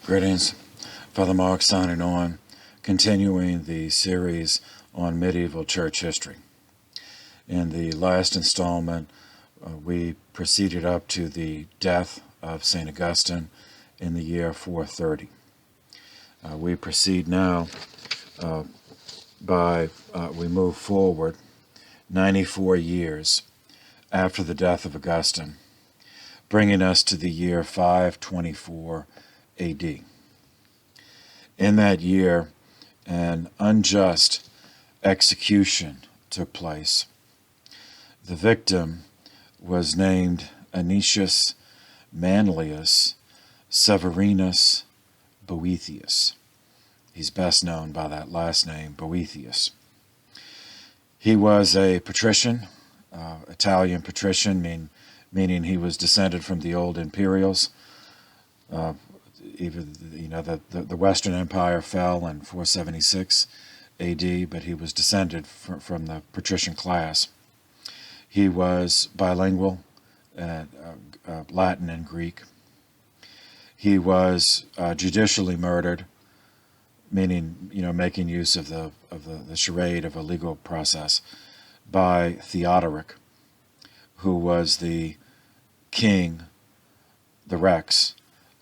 Greetings, Father Mark signing on, continuing the series on medieval church history. In the last installment, we proceeded up to the death of St. Augustine in the year 430. We proceed now we move forward 94 years after the death of Augustine, bringing us to the year 524 AD. In that year, an unjust execution took place. The victim was named Anicius Manlius Severinus Boethius. He's best known by that last name, Boethius. He was a patrician, Italian patrician, meaning he was descended from the old imperials. The Western Empire fell in 476 AD, but he was descended from the patrician class. He was bilingual, Latin and Greek. He was judicially murdered, meaning making use of the charade of a legal process, by Theodoric, who was the king, the Rex,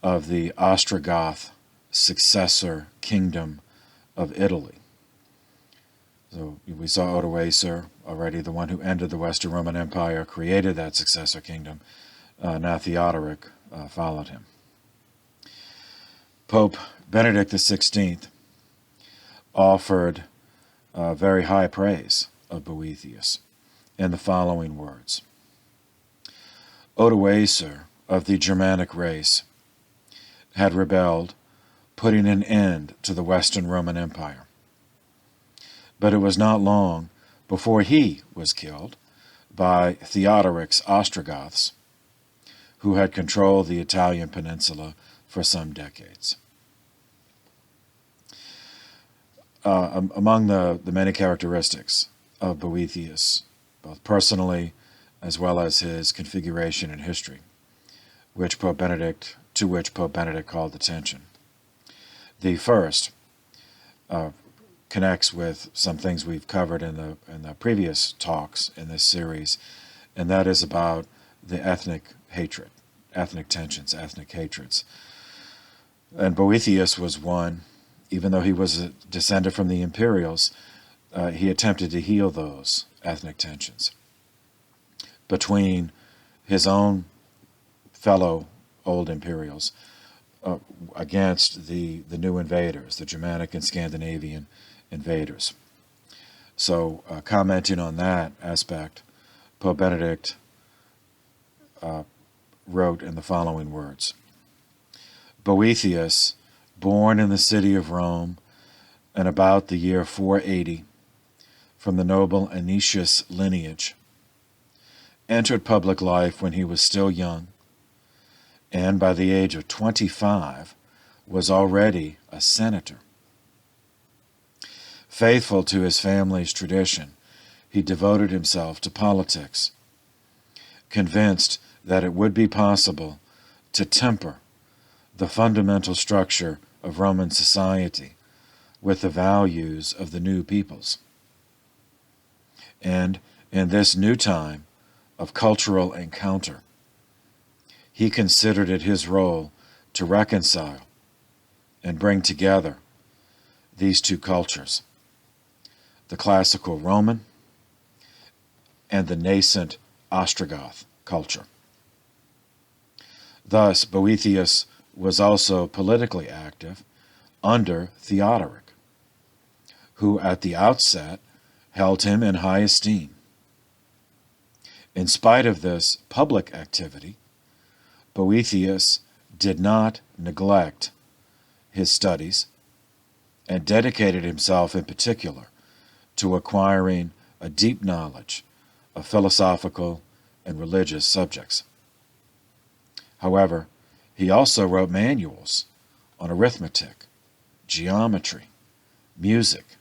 of the Ostrogoth successor kingdom of Italy. So we saw Odoacer already, the one who ended the Western Roman Empire, created that successor kingdom. Now Theodoric followed him. Pope Benedict XVI offered very high praise of Boethius in the following words: Odoacer of the Germanic race had rebelled, putting an end to the Western Roman Empire. But it was not long before he was killed by Theodoric's Ostrogoths, who had controlled the Italian peninsula for some decades. Among the many characteristics of Boethius, both personally as well as his configuration in history, to which Pope Benedict called attention. The first connects with some things we've covered in the previous talks in this series, and that is about the ethnic tensions, ethnic hatreds. And Boethius was one. Even though he was descended from the imperials, he attempted to heal those ethnic tensions between his own fellow old imperials against the new invaders, the Germanic and Scandinavian invaders. So commenting on that aspect, Pope Benedict wrote in the following words: Boethius, born in the city of Rome and about the year 480, from the noble Anicius lineage, entered public life when he was still young, and by the age of 25 was already a senator. Faithful to his family's tradition, he devoted himself to politics, convinced that it would be possible to temper the fundamental structure of Roman society with the values of the new peoples. And in this new time of cultural encounter, he considered it his role to reconcile and bring together these two cultures, the classical Roman and the nascent Ostrogoth culture. Thus, Boethius was also politically active under Theodoric, who at the outset held him in high esteem. In spite of this public activity, Boethius did not neglect his studies and dedicated himself in particular to acquiring a deep knowledge of philosophical and religious subjects. However, he also wrote manuals on arithmetic, geometry, music,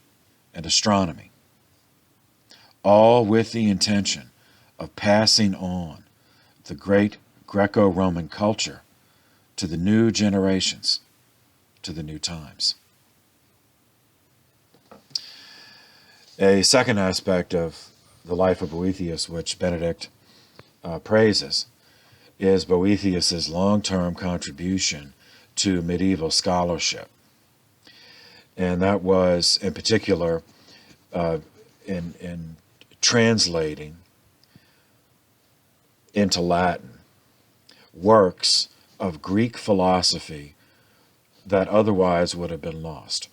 and astronomy, all with the intention of passing on the great Greco-Roman culture to the new generations to the new times. A second aspect of the life of Boethius, which Benedict praises, is Boethius's long-term contribution to medieval scholarship. And that was, in particular, in translating into Latin works of Greek philosophy that otherwise would have been lost.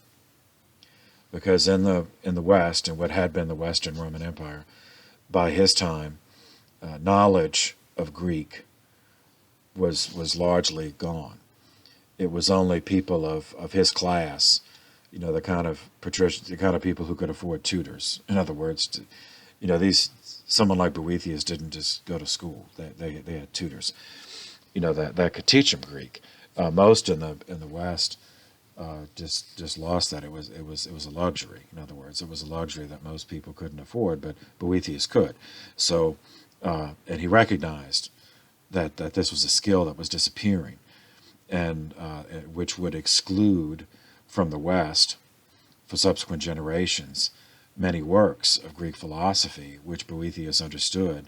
Because in the West, in what had been the Western Roman Empire, by his time, knowledge of Greek was largely gone. It was only people of his class, the kind of patricians, the kind of people who could afford tutors. In other words, someone like Boethius didn't just go to school. They had tutors, that could teach them Greek. Most in the West just lost that. It was a luxury. In other words, it was a luxury that most people couldn't afford, but Boethius could. So, and he recognized that this was a skill that was disappearing, and which would exclude from the West, for subsequent generations, many works of Greek philosophy, which Boethius understood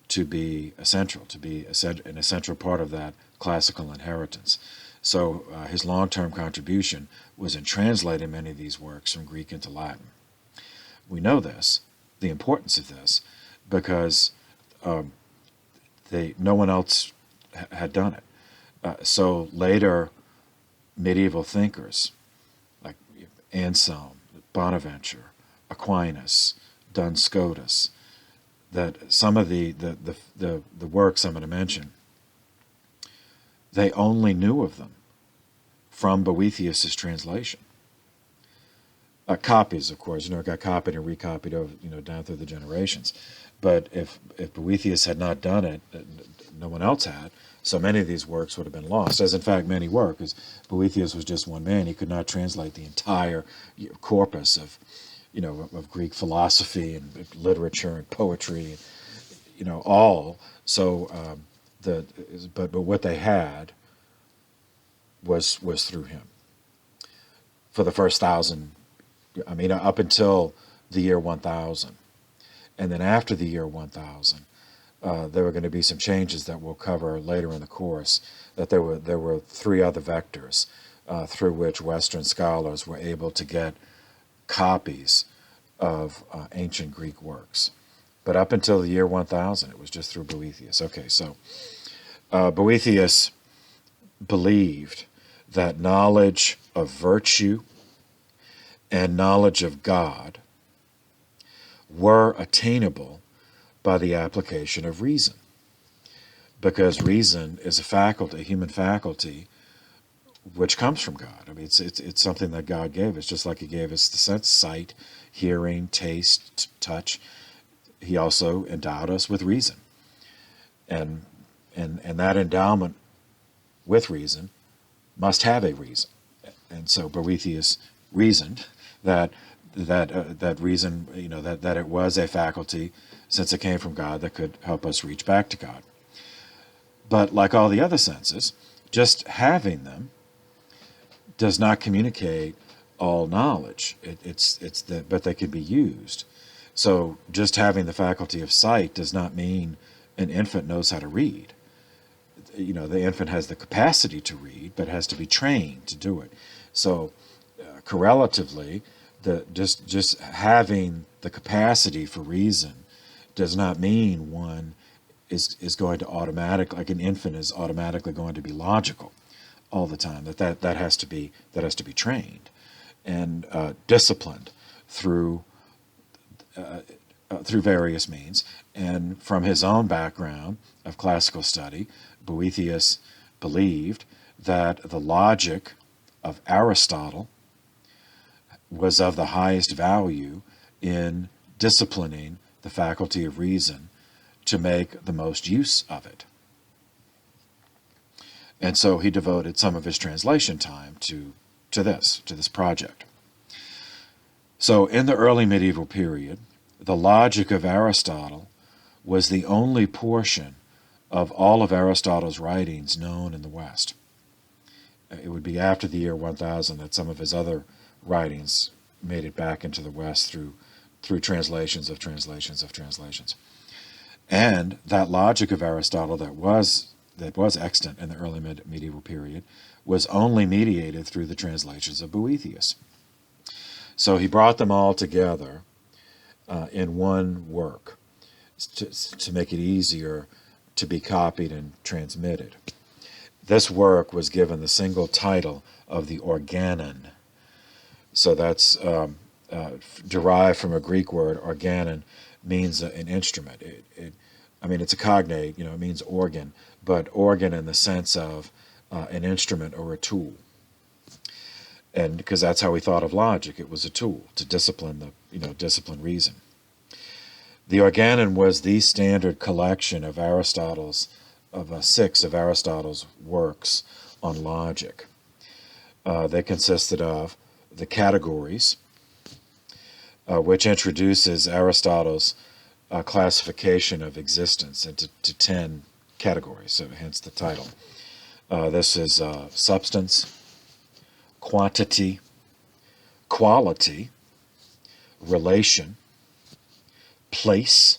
to be essential, to be an essential part of that classical inheritance. So his long-term contribution was in translating many of these works from Greek into Latin. We know this, the importance of this, because no one else had done it. So later medieval thinkers like Anselm, Bonaventure, Aquinas, Duns Scotus, that some of the works I'm going to mention, they only knew of them from Boethius's translation. Copies, of course, got copied and recopied over, down through the generations. But if Boethius had not done it, no one else had, so many of these works would have been lost, as in fact many were, because Boethius was just one man. He could not translate the entire corpus of Greek philosophy and literature and poetry, all. So, but what they had was through him. For the first 1,000, up until the year 1000, and then after the year 1000, there were going to be some changes that we'll cover later in the course. That there were 3 other vectors through which Western scholars were able to get copies of ancient Greek works. But up until the year 1000, it was just through Boethius. Okay, so Boethius believed that knowledge of virtue and knowledge of God were attainable by the application of reason, because reason is a faculty, a human faculty, which comes from God. It's something that God gave us, just like He gave us the sense, sight, hearing, taste, touch. He also endowed us with reason, and that endowment with reason must have a reason. And so Boethius reasoned that reason, that it was a faculty, since it came from God, that could help us reach back to God. But like all the other senses, just having them does not communicate all knowledge. But they can be used. So just having the faculty of sight does not mean an infant knows how to read. The infant has the capacity to read, but has to be trained to do it. So correlatively, just having the capacity for reason does not mean one is going to automatically, like an infant is automatically going to be logical all the time. That has to be trained and disciplined through various means. And from his own background of classical study, Boethius believed that the logic of Aristotle was of the highest value in disciplining the faculty of reason to make the most use of it. And so he devoted some of his translation time to this project. So in the early medieval period, the logic of Aristotle was the only portion of all of Aristotle's writings known in the West. It would be after the year 1000 that some of his other writings made it back into the West through translations of translations of translations. And that logic of Aristotle that was extant in the early medieval period was only mediated through the translations of Boethius. So he brought them all together in one work to make it easier to be copied and transmitted. This work was given the single title of the organon. So that's derived from a Greek word. Organon means an instrument. It's a cognate, it means organ, but organ in the sense of an instrument or a tool. And because that's how we thought of logic, it was a tool to discipline discipline reason. The organon was the standard collection of six of Aristotle's works on logic. They consisted of the Categories, which introduces Aristotle's classification of existence into 10 categories, so hence the title. This is substance, quantity, quality, relation, place,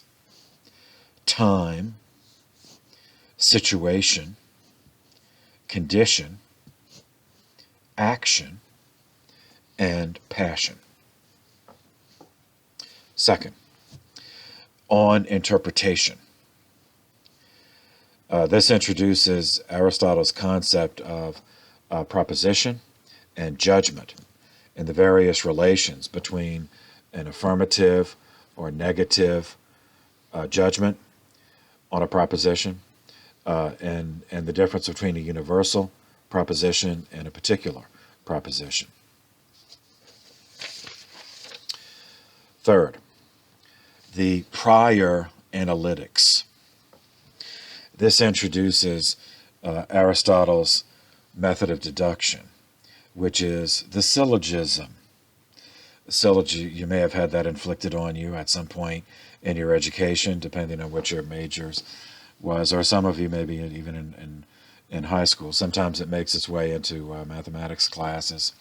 time, situation, condition, action, and passion. Second, on interpretation. This introduces Aristotle's concept of proposition and judgment and the various relations between an affirmative or negative judgment on a proposition and the difference between a universal proposition and a particular proposition. Third, the prior analytics. This introduces Aristotle's method of deduction, which is the syllogism. You may have had that inflicted on you at some point in your education, depending on what your majors was, or some of you maybe even in high school. Sometimes it makes its way into mathematics classes,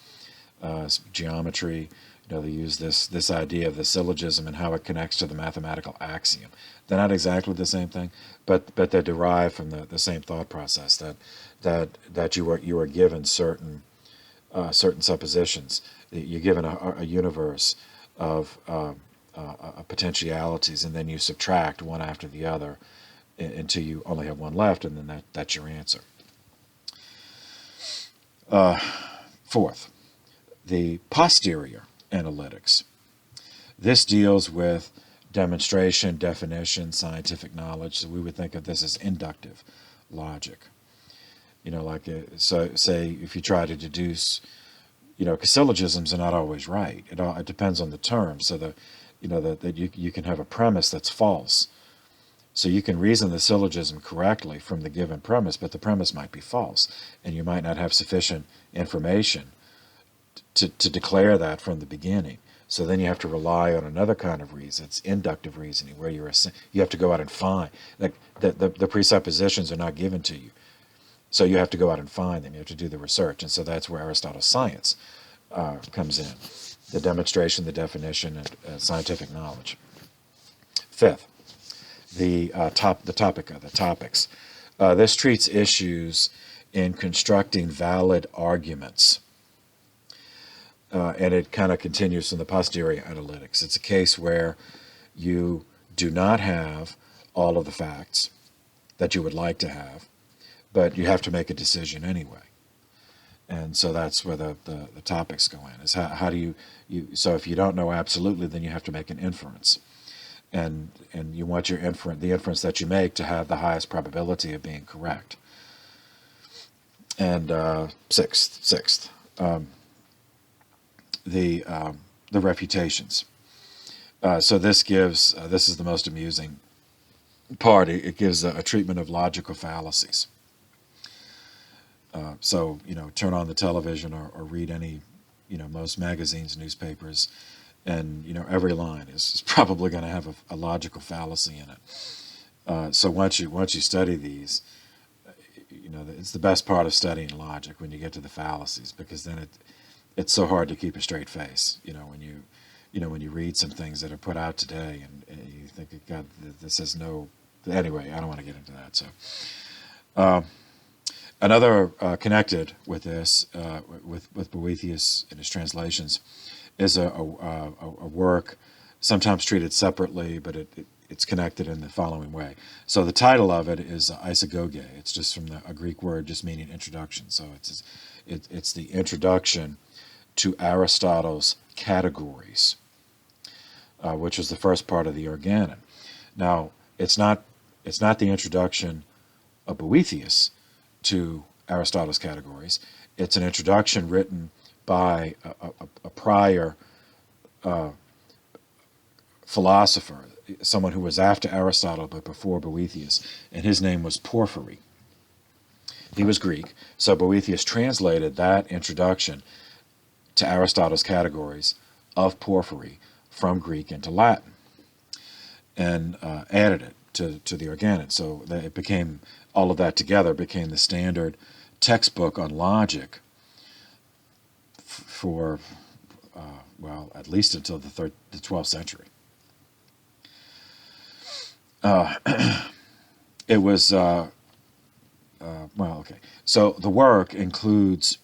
geometry. They use this idea of the syllogism and how it connects to the mathematical axiom. They're not exactly the same thing, but they're derived from the same thought process that you are given certain suppositions. You're given a universe of potentialities, and then you subtract one after the other until you only have one left, and then that's your answer. Fourth, the posterior analytics. This deals with demonstration, definition, scientific knowledge. So we would think of this as inductive logic. So say if you try to deduce, because syllogisms are not always right. It depends on the term. So that you can have a premise that's false. So you can reason the syllogism correctly from the given premise, but the premise might be false, and you might not have sufficient information to declare that from the beginning. So then you have to rely on another kind of reason. It's inductive reasoning, where you have to go out and find. The presuppositions are not given to you. So you have to go out and find them. You have to do the research. And so that's where Aristotle's science comes in. The demonstration, the definition, and scientific knowledge. Fifth, the topics. This treats issues in constructing valid arguments. And it kind of continues from the posterior analytics. It's a case where you do not have all of the facts that you would like to have, but you have to make a decision anyway. And so that's where the topics go in, is how do you so if you don't know absolutely, then you have to make an inference. And you want the inference that you make to have the highest probability of being correct. And sixth, the refutations. So this is the most amusing part. It gives a treatment of logical fallacies. So turn on the television or read any, most magazines, newspapers, and every line is probably going to have a logical fallacy in it. So once you study these, it's the best part of studying logic when you get to the fallacies, because then it's so hard to keep a straight face. When you read some things that are put out today, and you think, God, this has no. Anyway, I don't want to get into that. So, another connected with this, with Boethius and his translations, is a work sometimes treated separately, but it's connected in the following way. So the title of it is isagoge. It's just from a Greek word just meaning introduction. So it's the introduction to Aristotle's categories, which is the first part of the Organon. Now, it's not the introduction of Boethius to Aristotle's categories. It's an introduction written by a prior philosopher, someone who was after Aristotle but before Boethius, and his name was Porphyry. He was Greek, so Boethius translated that introduction to Aristotle's categories of Porphyry from Greek into Latin and added it to the Organon. So that it became, all of that together became the standard textbook on logic for, at least until the 12th century. It was, okay. So the work includes,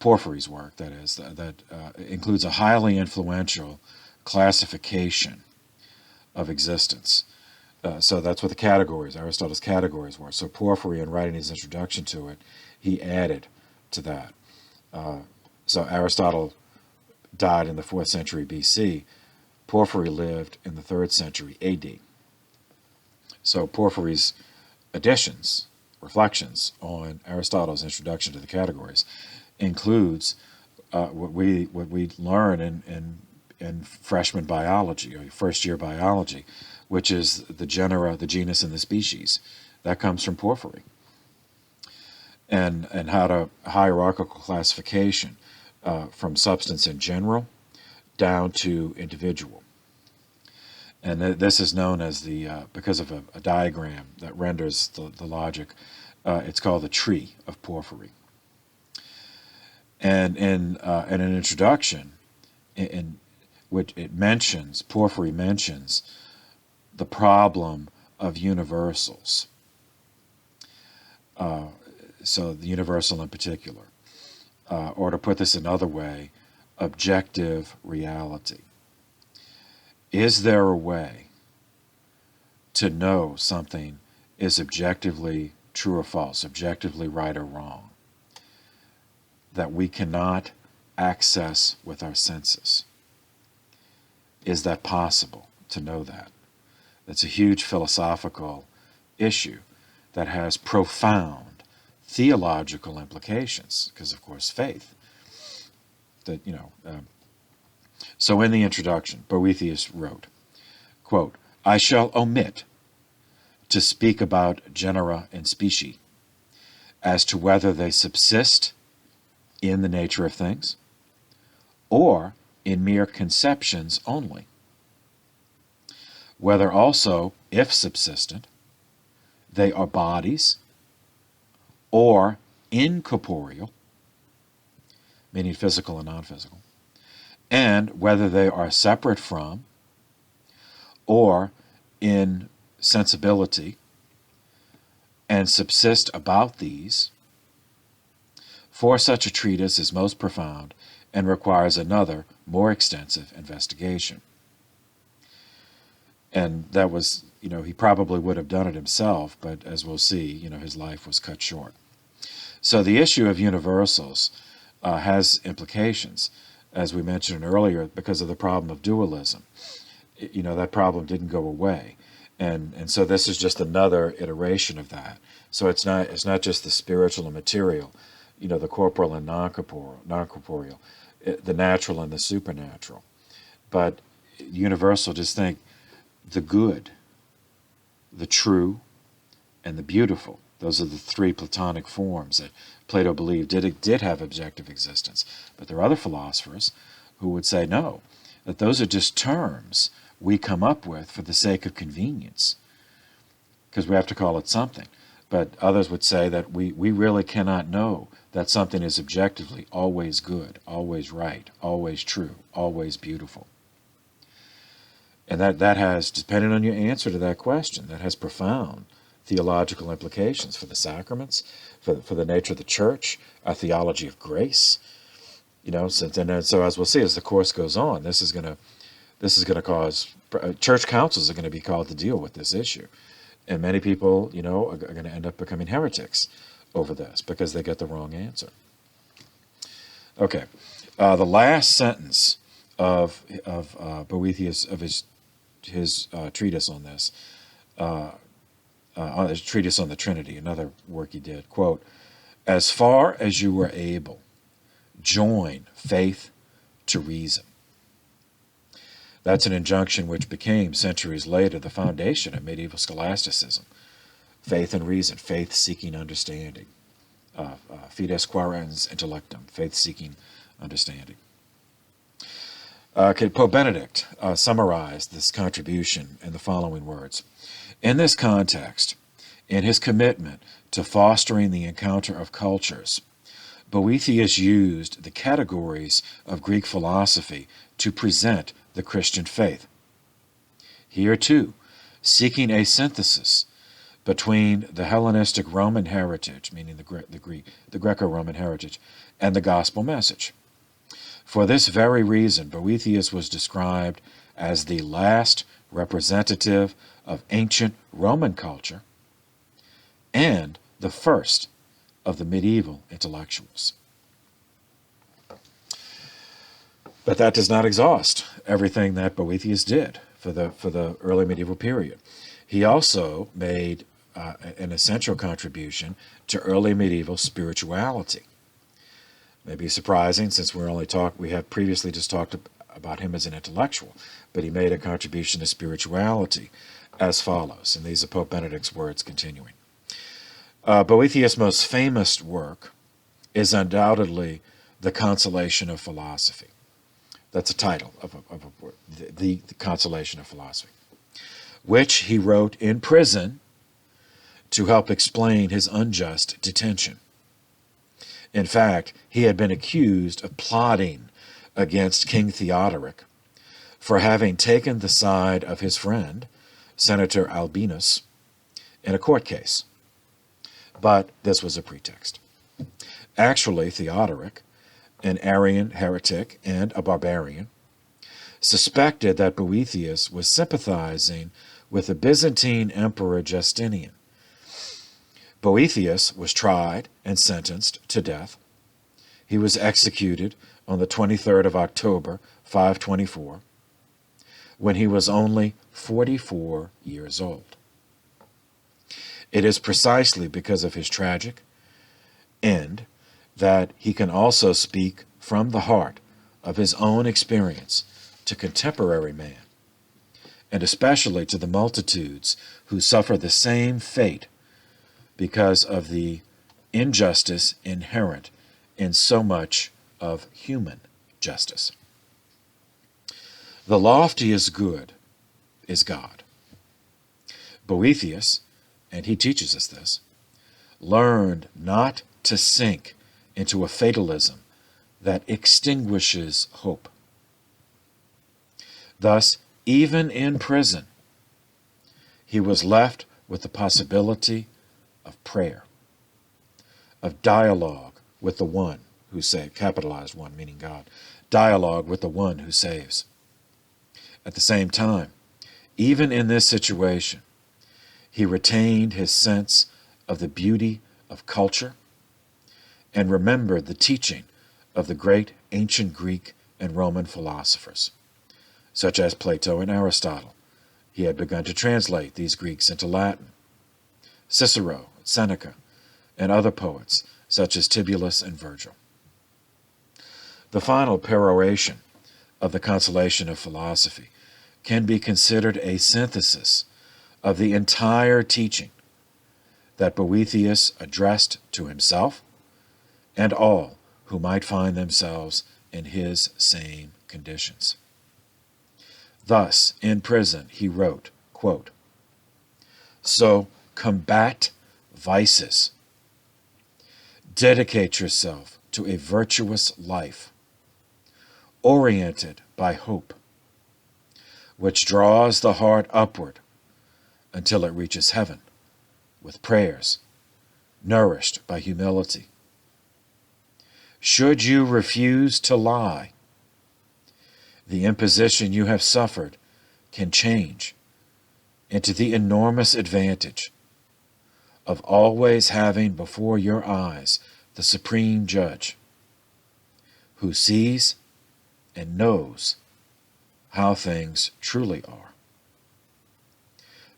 Porphyry's work, that is, that includes a highly influential classification of existence. So that's what the categories, Aristotle's categories were. So Porphyry, in writing his introduction to it, he added to that. So Aristotle died in the 4th century BC. Porphyry lived in the 3rd century AD. So Porphyry's additions, reflections on Aristotle's introduction to the categories, includes what we learn in freshman biology or first-year biology, which is the genera, the genus, and the species. That comes from Porphyry. And how to hierarchical classification from substance in general down to individual. And this is known as because of a diagram that renders the logic, it's called the tree of Porphyry. And in an introduction, in which Porphyry mentions the problem of universals. So the universal in particular, or to put this another way, objective reality. Is there a way to know something is objectively true or false, objectively right or wrong, that we cannot access with our senses? Is that possible to know that? That's a huge philosophical issue that has profound theological implications, because, of course, faith. So in the introduction, Boethius wrote, quote, "I shall omit to speak about genera and species as to whether they subsist in the nature of things or in mere conceptions only, whether also, if subsistent, they are bodies or incorporeal, meaning physical and non-physical, and whether they are separate from or in sensibility and subsist about these. For such a treatise is most profound and requires another, more extensive investigation." And that was, he probably would have done it himself, but as we'll see, his life was cut short. So the issue of universals has implications, as we mentioned earlier, because of the problem of dualism. That problem didn't go away. And so this is just another iteration of that. So it's not just the spiritual and material, the corporal and non-corporeal, the natural and the supernatural. But universal, just think the good, the true, and the beautiful. Those are the three Platonic forms that Plato believed did have objective existence. But there are other philosophers who would say no, that those are just terms we come up with for the sake of convenience, because we have to call it something. But others would say that we really cannot know that something is objectively always good, always right, always true, always beautiful. And that has, depending on your answer to that question, that has profound theological implications for the sacraments, for the nature of the church, our theology of grace. So as we'll see as the course goes on, this is going to cause church councils are going to be called to deal with this issue, and many people, are going to end up becoming heretics over this because they get the wrong answer. Okay, the last sentence of Boethius, of his treatise on this, on his treatise on the Trinity, another work he did, quote, "As far as you were able, join faith to reason." That's an injunction which became, centuries later, the foundation of medieval scholasticism. Faith and reason, faith seeking understanding. Fides quaerens intellectum, faith seeking understanding. Pope Benedict summarized this contribution in the following words. In this context, in his commitment to fostering the encounter of cultures, Boethius used the categories of Greek philosophy to present the Christian faith. Here, too, seeking a synthesis between the Hellenistic Roman heritage, meaning the Greco-Roman heritage, and the gospel message. For this very reason, Boethius was described as the last representative of ancient Roman culture and the first of the medieval intellectuals. But that does not exhaust everything that Boethius did for the early medieval period. He also made an essential contribution to early medieval spirituality. Maybe surprising, since we have previously just talked about him as an intellectual, but he made a contribution to spirituality as follows, and these are Pope Benedict's words continuing. Boethius' most famous work is undoubtedly The Consolation of Philosophy. That's a title of a work, the Consolation of Philosophy, which he wrote in prison to help explain his unjust detention. In fact, he had been accused of plotting against King Theodoric for having taken the side of his friend, Senator Albinus, in a court case. But this was a pretext. Actually, Theodoric, an Arian heretic and a barbarian, suspected that Boethius was sympathizing with the Byzantine Emperor Justinian. Boethius was tried and sentenced to death. He was executed on the 23rd of October, 524, when he was only 44 years old. It is precisely because of his tragic end that he can also speak from the heart of his own experience to contemporary man, and especially to the multitudes who suffer the same fate because of the injustice inherent in so much of human justice. The loftiest good is God. Boethius, and he teaches us this, learned not to sink into a fatalism that extinguishes hope. Thus, even in prison, he was left with the possibility of prayer, of dialogue with the one who saves, capitalized one, meaning God, dialogue with the one who saves. At the same time, even in this situation, he retained his sense of the beauty of culture and remembered the teaching of the great ancient Greek and Roman philosophers, such as Plato and Aristotle. He had begun to translate these Greeks into Latin. Cicero, Seneca, and other poets, such as Tibullus and Virgil. The final peroration of the Consolation of Philosophy can be considered a synthesis of the entire teaching that Boethius addressed to himself and all who might find themselves in his same conditions. Thus, in prison, he wrote, quote, "So combat vices. Dedicate yourself to a virtuous life, oriented by hope, which draws the heart upward until it reaches heaven with prayers, nourished by humility. Should you refuse to lie, the imposition you have suffered can change into the enormous advantage of always having before your eyes the supreme judge, who sees and knows how things truly are.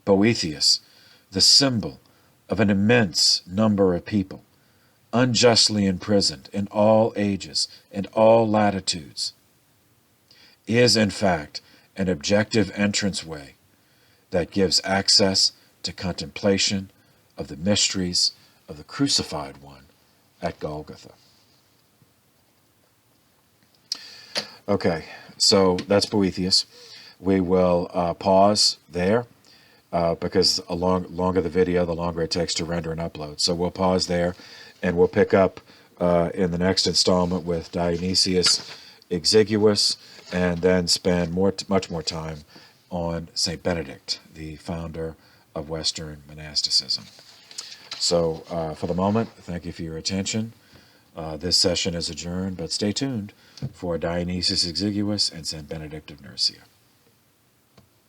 Boethius, the symbol of an immense number of people, unjustly imprisoned in all ages and all latitudes, is in fact an objective entranceway that gives access to contemplation of the mysteries of the crucified one at Golgotha. Okay, so that's Boethius. We will pause there because the longer the video, the longer it takes to render and upload. So we'll pause there, and we'll pick up in the next installment with Dionysius Exiguus, and then spend much more time on St. Benedict, the founder of Western monasticism. So for the moment, thank you for your attention. This session is adjourned, but stay tuned for Dionysius Exiguus and St. Benedict of Nursia.